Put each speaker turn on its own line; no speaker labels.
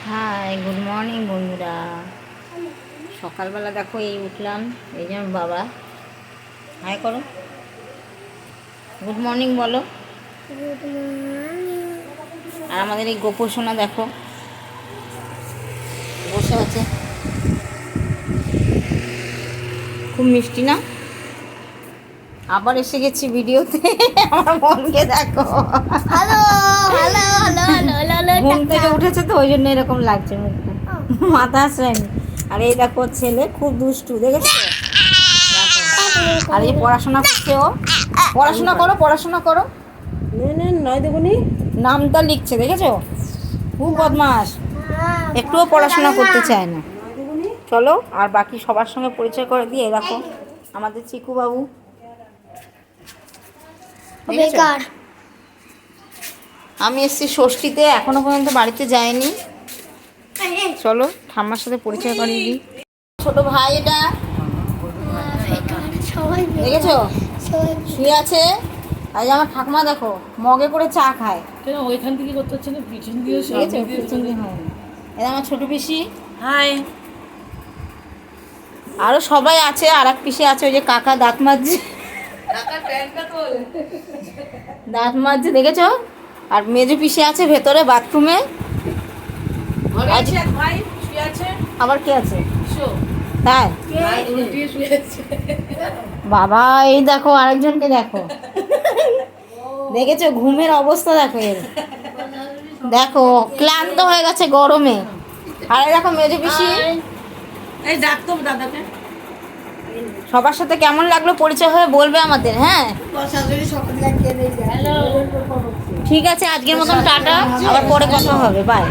High, good morning বন্ধুরা। সকালবেলা দেখো এই উঠলাম, এই যে আমার বাবা। হাই করো, গুড মর্নিং বলো। আর আমাদের এই গোপু সোনা দেখো বসে আছে, খুব মিষ্টি না? আবার এসে গেছি ভিডিওতে। আমার মনকে দেখো,
hello hello hello hello hello
ঘুম থেকে উঠেছে তো ওই জন্য এরকম লাগছে মুখটা, মাথা আসেনি। আর এই দেখো ছেলে খুব দুষ্টু, দেখেছো? আর এই পড়াশোনা করছে ও, পড়াশোনা করো পড়াশোনা করো,
নয় দেবনি
নামটা লিখছে, দেখেছো? খুব বদমাস, একটুও পড়াশোনা করতে চায় না। চলো আর বাকি সবার সঙ্গে পরিচয় করে দিয়ে দেখো আমাদের চিকু বাবু, দেখেছো?
বেকার।
আমি এসেছি ষষ্ঠীতে, এখনো পর্যন্ত বাড়িতে যাইনি। চলো ঠাম্মার সাথে পরিচয় করিয়ে দিই। ছোট ভাই এটা,
সবাই
দেখেছো?
সবাই
শুয়ে আছে। আর এই আমার ঠাকুমা দেখো মগে করে চা খায়,
কেন ওইখান থেকে করতে হচ্ছে না, পিছন দিয়ে
দেখেছো? পিছন দিয়ে হয় না। এটা আমার ছোট পিসি,
হাই।
আরো সবাই আছে, আর এক পিসি আছে, ওই যে কাকা দাঁত মাজছে, দাঁত মাজছে, দেখেছো? আর মেজো পিসি আছে ভেতরে বাথরুমে।
ভাই শুয়ে আছে,
আবার কে আছে?
শো
তাই
ভাই উল্টিয়ে শুয়ে আছে।
বাবা, এই দেখো আরেকজনকে দেখো, দেখেছো ঘুমের অবস্থা দেখো এর, দেখো ক্লান্ত হয়ে গেছে গরমে। আর এই দেখো মেজো পিসি।
এই ডাক তো দাদাকে।
সবার সাথে কেমন লাগলো পরিচয় হয়ে বলবে আমাদের, হ্যাঁ?
হ্যালো।
ঠিক আছে, আজকের মতন টাটা, আবার পরে কথা হবে, বাই।